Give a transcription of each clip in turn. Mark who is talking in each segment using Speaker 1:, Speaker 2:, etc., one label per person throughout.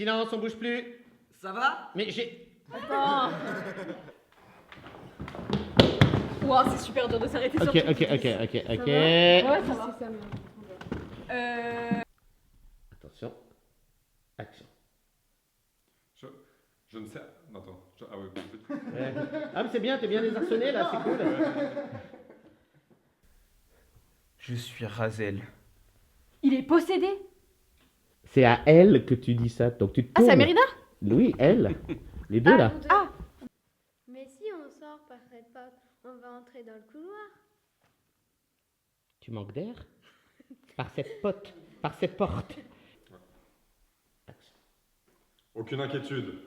Speaker 1: Silence, on bouge plus.
Speaker 2: Ça va?
Speaker 1: Mais j'ai...
Speaker 3: Attends. Wow, c'est super dur de s'arrêter sur
Speaker 1: Ok.
Speaker 3: tout.
Speaker 4: Ouais, ça va.
Speaker 1: Attention. Action.
Speaker 5: Je ne sais. Attends. Ah ouais,
Speaker 1: Ouais. Ah mais c'est bien, t'es bien désarçonné là, c'est cool.
Speaker 2: Je suis Razel.
Speaker 3: Il est possédé.
Speaker 1: C'est à elle que tu dis ça, donc tu te
Speaker 3: Ah, c'est à
Speaker 1: tournes.
Speaker 3: Mérida?
Speaker 1: Oui, elle. Les deux là.
Speaker 3: Ah.
Speaker 6: Mais si on sort par cette porte, on va entrer dans le couloir.
Speaker 1: Tu manques d'air? Par cette porte. Par cette porte. Action.
Speaker 5: Aucune inquiétude.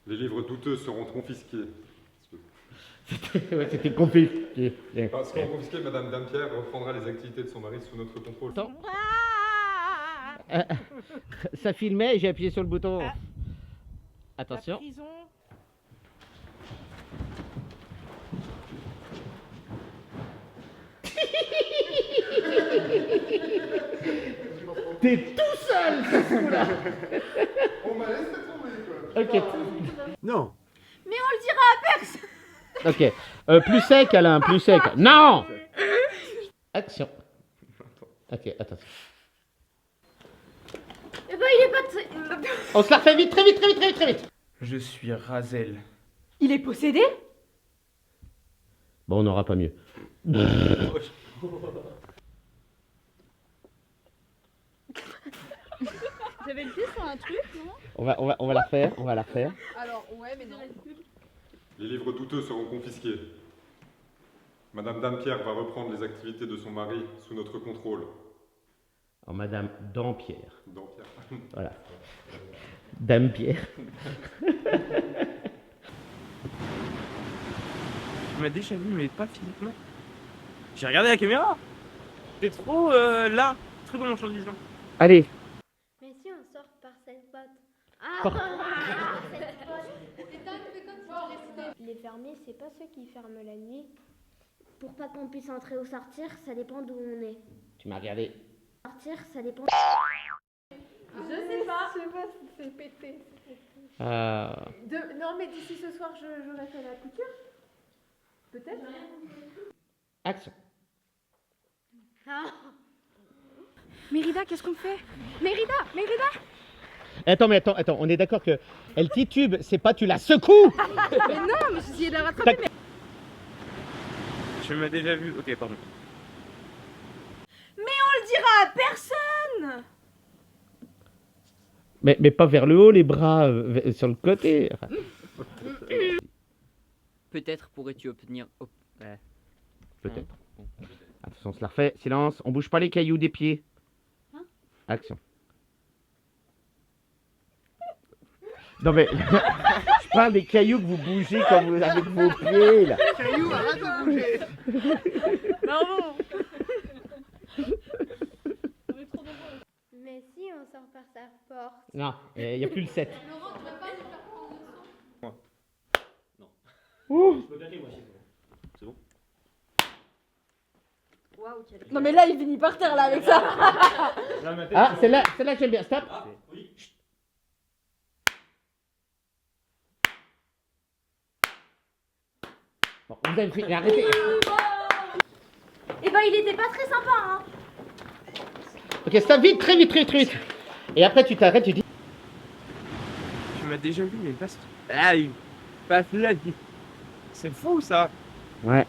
Speaker 5: Les livres douteux seront confisqués.
Speaker 1: Ouais, c'était compliqué.
Speaker 5: Parce qu'en confisqué, Madame Dampierre reprendra les activités de son mari sous notre contrôle.
Speaker 1: Attends. Ça filmait et j'ai appuyé sur le bouton. Attention.
Speaker 7: La prison.
Speaker 1: T'es tout seul ce coup-là.
Speaker 5: On m'a laissé tomber quoi.
Speaker 1: Ok.
Speaker 8: Non.
Speaker 3: Mais on le dira à personne.
Speaker 1: Ok. Plus sec, Alain, plus sec. Non. Action. Ok, attention.
Speaker 6: Eh ben, il est pas très...
Speaker 1: On se la refait vite, très vite.
Speaker 2: Je suis Razel.
Speaker 3: Il est possédé?
Speaker 1: Bon, on n'aura pas mieux.
Speaker 4: J'avais le pied sur un truc, non?
Speaker 1: On va la refaire,
Speaker 4: Alors, ouais, mais non.
Speaker 5: Les livres douteux seront confisqués. Madame Dampierre va reprendre les activités de son mari sous notre contrôle.
Speaker 1: Alors, Madame Dampierre.
Speaker 5: Dampierre.
Speaker 1: Voilà. Dampierre.
Speaker 2: Tu m'as déjà vu, mais pas physiquement. J'ai regardé la caméra. T'es trop là. Trop dans mon champ de vision.
Speaker 1: Allez.
Speaker 6: Mais si on sort par cette porte...
Speaker 1: Porte.
Speaker 6: cette porte. Les fermiers, c'est pas ceux qui ferment la nuit. Pour pas qu'on puisse entrer ou sortir, ça dépend d'où on est.
Speaker 1: Tu m'as regardé.
Speaker 6: Sortir, ça dépend...
Speaker 3: Je sais pas.
Speaker 4: Je sais pas, c'est pété.
Speaker 3: Non, mais d'ici ce soir, j'aurais fait la couture. Peut-être.
Speaker 1: Action.
Speaker 3: Mérida, qu'est-ce qu'on fait? Mérida.
Speaker 1: Attends, on est d'accord que elle titube, c'est pas tu la secoues.
Speaker 3: Mais non, mais j'ai essayé de la rattraper. Mais...
Speaker 2: Tu m'as déjà vu. Ok, pardon.
Speaker 3: on le dira à personne.
Speaker 1: Mais pas vers le haut, les bras sur le côté. Enfin,
Speaker 9: Peut-être pourrais-tu obtenir...
Speaker 1: peut-être. Attention, on se la refait. Silence, on bouge pas les cailloux des pieds. Action. Non mais, je parle des cailloux que vous bougez comme vous avec vos pieds là.
Speaker 8: Caillou, arrête de bouger.
Speaker 3: Bravo.
Speaker 6: Mais si on sort par sa porte...
Speaker 1: Non, il n'y a plus le 7.
Speaker 4: Laurent, tu vas pas nous faire prendre le son?
Speaker 1: Ouh.
Speaker 3: Non, mais là, il finit par terre, là, avec ça.
Speaker 1: Ah, celle-là j'aime bien. Stop. Bon, vous avez fait, arrêtez.
Speaker 6: Eh ben, il était pas très sympa, hein.
Speaker 1: Ok, stop, vite, très vite. Et après tu t'arrêtes, tu dis.
Speaker 2: Tu m'as déjà vu, mais pas. Ah, il passe là. C'est fou ça.
Speaker 1: Ouais.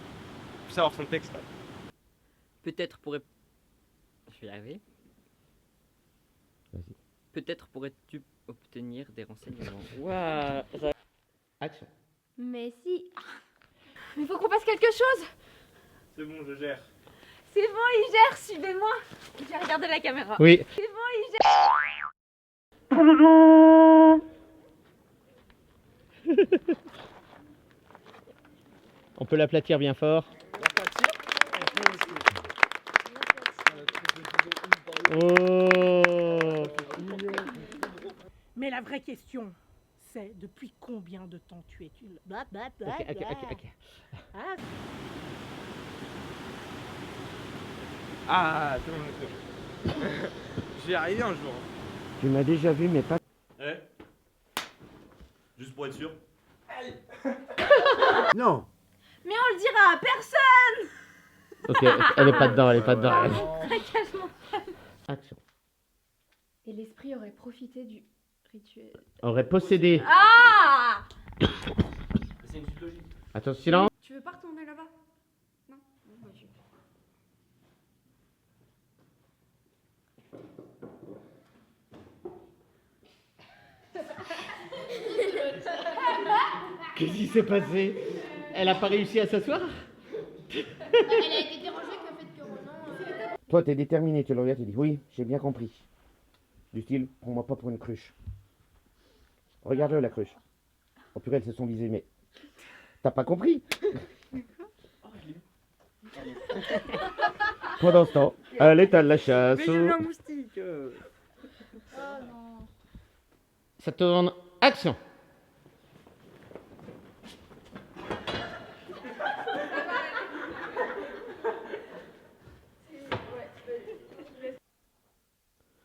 Speaker 2: Faut savoir son texte.
Speaker 9: Peut-être pourrais... Je vais y arriver.
Speaker 1: Vas-y.
Speaker 9: Peut-être pourrais-tu obtenir des renseignements. Waouh.
Speaker 1: Action.
Speaker 6: Mais si...
Speaker 3: Il faut qu'on fasse quelque chose.
Speaker 2: C'est bon, je gère.
Speaker 3: C'est bon, il gère, suivez-moi. J'ai regardé la caméra.
Speaker 1: Oui.
Speaker 3: C'est bon, il gère.
Speaker 1: On peut l'aplatir bien fort. Oh.
Speaker 7: Mais la vraie question, c'est depuis combien de temps tu es une...
Speaker 1: Ok.
Speaker 7: Ah,
Speaker 2: Ah, c'est bon, monsieur. Je vais y arriver un jour.
Speaker 1: Tu m'as déjà vu, mais pas...
Speaker 2: Eh. Juste pour être sûr.
Speaker 8: Non.
Speaker 3: Mais on le dira à personne.
Speaker 1: Ok, elle est pas dedans, elle est pas dedans.
Speaker 3: Craquage mental.
Speaker 1: Action.
Speaker 4: Et l'esprit aurait profité du rituel.
Speaker 1: Aurait possédé...
Speaker 3: Ah.
Speaker 2: C'est une suite logique.
Speaker 1: Attends, silence.
Speaker 4: Tu veux pas retourner là-bas? Non? Bon, bah, je...
Speaker 1: Qu'est-ce qui s'est passé? Elle a pas réussi à s'asseoir?
Speaker 6: Elle a été dérangée que fait que Ronan.
Speaker 1: Toi, t'es déterminé, tu le regardes, tu dis oui, j'ai bien compris. Du style, prends-moi pas pour une cruche. Regarde-le, la cruche. Oh purée, elles se sont visées, mais... T'as pas compris? Pendant ce temps, à l'état de la chasse...
Speaker 9: un moustique.
Speaker 4: Oh non.
Speaker 1: Ça tourne. Action.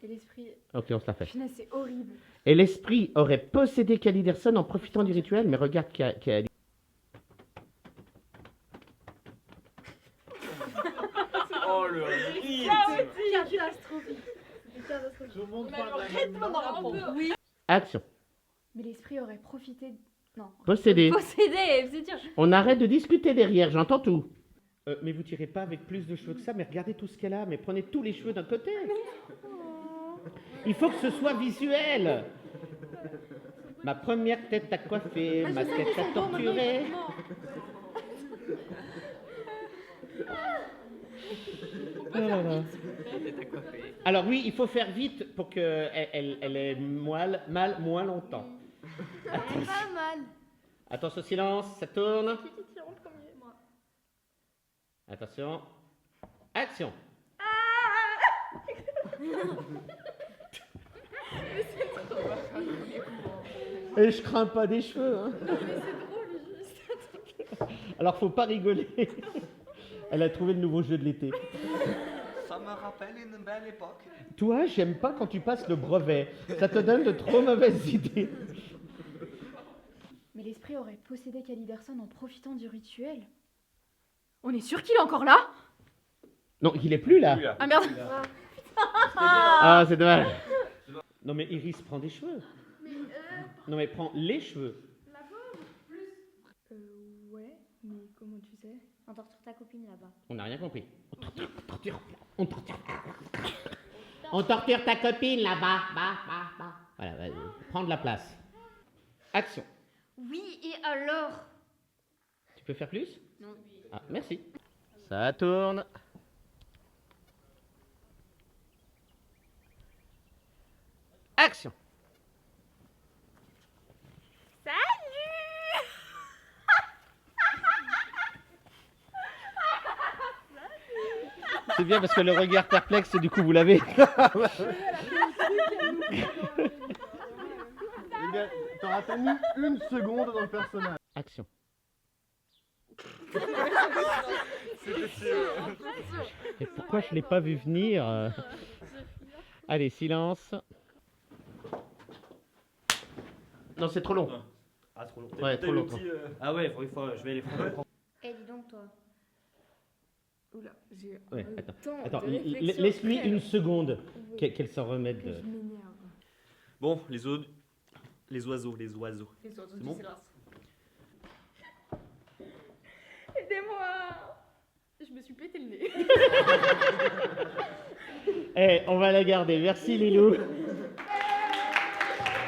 Speaker 4: Et l'esprit...
Speaker 1: Ok, on se la fait.
Speaker 4: Punaise, c'est horrible.
Speaker 1: Et l'esprit aurait possédé Caliderson en profitant du rituel, mais regarde Cali.
Speaker 2: Oh le rythme.
Speaker 4: Catastrophique. C'est catastrophique.
Speaker 8: Tout le monde
Speaker 4: Mais
Speaker 8: parle
Speaker 4: le
Speaker 8: de la même
Speaker 4: rythme, on en
Speaker 8: langue.
Speaker 4: peut. Oui.
Speaker 1: Action.
Speaker 4: Mais l'esprit aurait profité... Non.
Speaker 1: Possédé.
Speaker 3: Possédé, c'est dur.
Speaker 1: On arrête de discuter derrière, j'entends tout. Mais vous tirez pas avec plus de cheveux que ça, mais regardez tout ce qu'elle a, mais prenez tous les cheveux d'un côté. Il faut que ce soit visuel. Ma première tête à coiffer, ma tête à torturer. Alors oui, il faut faire vite pour qu'elle ait mal moins longtemps. Attention.
Speaker 4: Pas mal.
Speaker 1: Attention, silence, ça tourne.
Speaker 4: Qui tire en premier? Moi.
Speaker 1: Attention. Action. Et je crains pas des cheveux. Hein.
Speaker 4: Mais c'est drôle, juste.
Speaker 1: Alors faut pas rigoler. Elle a trouvé le nouveau jeu de l'été.
Speaker 9: Ça me rappelle une belle époque.
Speaker 1: Toi, j'aime pas quand tu passes le brevet. Ça te donne de trop mauvaises idées.
Speaker 4: Mais l'esprit aurait possédé Caliderson en profitant du rituel. On est sûr qu'il est encore là?
Speaker 1: Non, il est plus là.
Speaker 2: Plus là.
Speaker 4: Ah merde.
Speaker 1: Ah, c'est dommage. Non mais Iris, prends des cheveux. Non mais prends les cheveux.
Speaker 4: Ouais, mais comment tu sais?
Speaker 6: On torture ta copine là-bas.
Speaker 1: On n'a rien compris. On torture ta copine là-bas. Voilà, vas-y. Prends de la place. Action.
Speaker 6: Oui, et alors?
Speaker 1: Tu peux faire plus?
Speaker 6: Non.
Speaker 1: Ah, merci. Ça tourne. Action. C'est bien parce que le regard perplexe, du coup, vous l'avez.
Speaker 8: Eh bien, t'auras tenu une seconde dans le personnage.
Speaker 1: Action. Et pourquoi je l'ai pas vu venir Allez, silence. Non, c'est trop long.
Speaker 2: Ah, trop long.
Speaker 1: Ouais, trop long.
Speaker 2: Ah ouais, je vais les prendre.
Speaker 6: Eh, dis donc, toi.
Speaker 4: Oula, j'ai
Speaker 1: Ouais,
Speaker 4: un
Speaker 1: attends.
Speaker 4: temps
Speaker 1: Attends,
Speaker 4: de réflexion
Speaker 1: laisse-lui
Speaker 4: après,
Speaker 1: une
Speaker 4: là.
Speaker 1: seconde
Speaker 4: Oui.
Speaker 1: qu'elle s'en remette.
Speaker 4: Que je m'énerve.
Speaker 2: Bon, les oiseaux. Les oiseaux.
Speaker 4: Les oiseaux
Speaker 2: C'est
Speaker 4: du
Speaker 2: bon
Speaker 4: silence. Aidez-moi! Je me suis pété le nez.
Speaker 1: Eh, on va la garder. Merci, Lilou.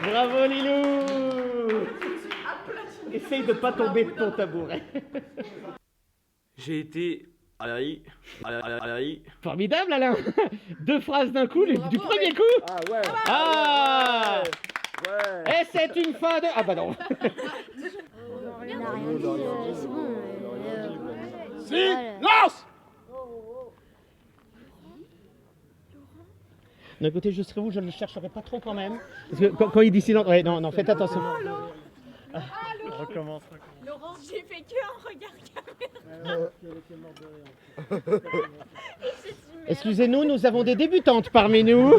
Speaker 1: Bravo, Lilou. Essaye de pas tomber de ton tabouret.
Speaker 2: J'ai été. Aïe.
Speaker 1: Formidable, Alain. 2 phrases d'un coup, du premier coup.
Speaker 8: Ah ouais.
Speaker 1: Ah.
Speaker 8: Ouais.
Speaker 1: Et c'est une fin de... Ah bah non.
Speaker 6: On n'a rien dit, c'est bon.
Speaker 8: Silence.
Speaker 1: D'un côté, je serai où, je ne le chercherai pas trop quand même. Parce que quand il dit silence... Ouais, non, faites attention.
Speaker 8: Recommence.
Speaker 3: Laurent, j'ai fait que un regard
Speaker 1: Excusez-nous, nous avons des débutantes parmi nous.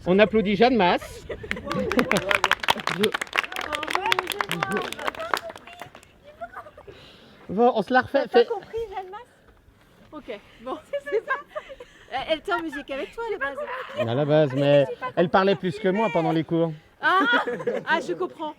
Speaker 1: On applaudit Jeanne Masse. Bon, on se la refait.
Speaker 3: T'as compris, Jeanne Masse?
Speaker 4: Ok, bon.
Speaker 3: Elle était en musique avec toi à la base.
Speaker 1: À la base, mais elle parlait plus que moi pendant les cours.
Speaker 3: Ah, je comprends.